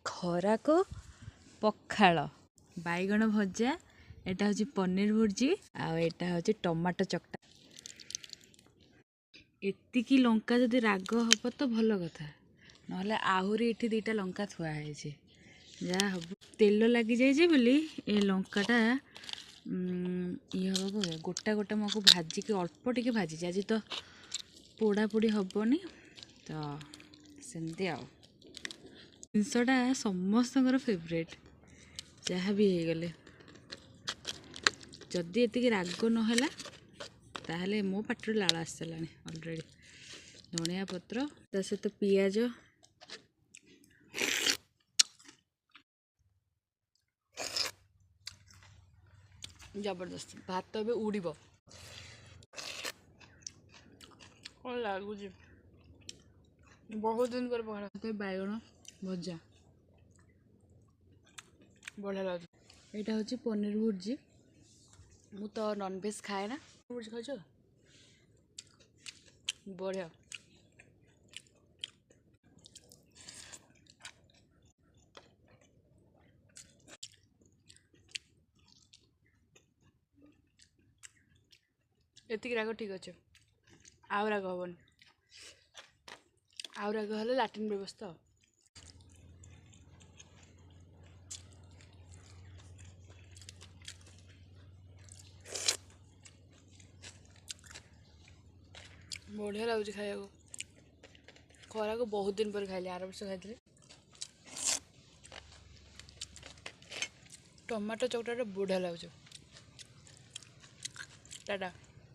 खरा को पखाल बैगण भजा एटा हूँ पनीर भुर्जी आटा हूँ टमाटो चकटा एतिकी लंका जदि राग हम तो भल कथा ना आहरी ये दुईटा लंका थुआई जहाँ हम तेल लगी जाए बोली ए लंकाटा ये हम को गोटा गोटा मको भाजिक अल्प टिके भाजी आज तो पोड़ा पोड़ी हेनी तो सेमती आ जिनसटा समस्त फेवरेट जहाँ भी हो गले जदि एतिकी राग नहला ताहले मो पाटर लाल आसला अलरेडी धनिया पत्र ता सहित पियाज जबरदस्त भात तो उड़ कौन लगुच बहुत दिन पर पकड़ा बैगण भजा बढ़िया लगे यहाँ हूँ पनीर भुर्जी मु तो नॉनवेज खाए ना भुर्जी खाच बढ़िया एतिक राग ठीक अच्छे आउ राग हेनी आउ राग हेल्ले लाट्रिन व्यवस्था बढ़िया लगुच खाया खरा को बहुत दिन पर खाइली आर वर्ष खाई टमाटो चकटा बढ़िया लगुच टाटा।